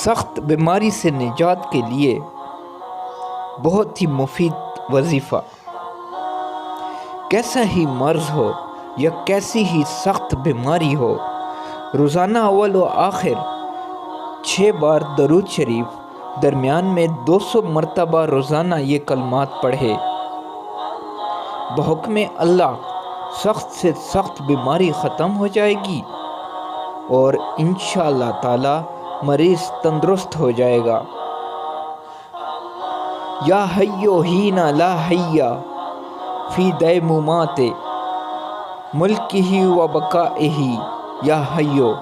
سخت بیماری سے نجات کے لیے بہت ہی مفید وظیفہ۔ کیسا ہی مرض ہو یا کیسی ہی سخت بیماری ہو، روزانہ اول و آخر 6 بار درود شریف، درمیان میں 200 مرتبہ روزانہ یہ کلمات پڑھے۔ بحکم اللہ سخت سے سخت بیماری ختم ہو جائے گی اور انشاءاللہ تعالی مریض تندرست ہو جائے گا۔ یا حیو ہین لا حیا فی دیمومات ملکہ و بقائہ یا حیو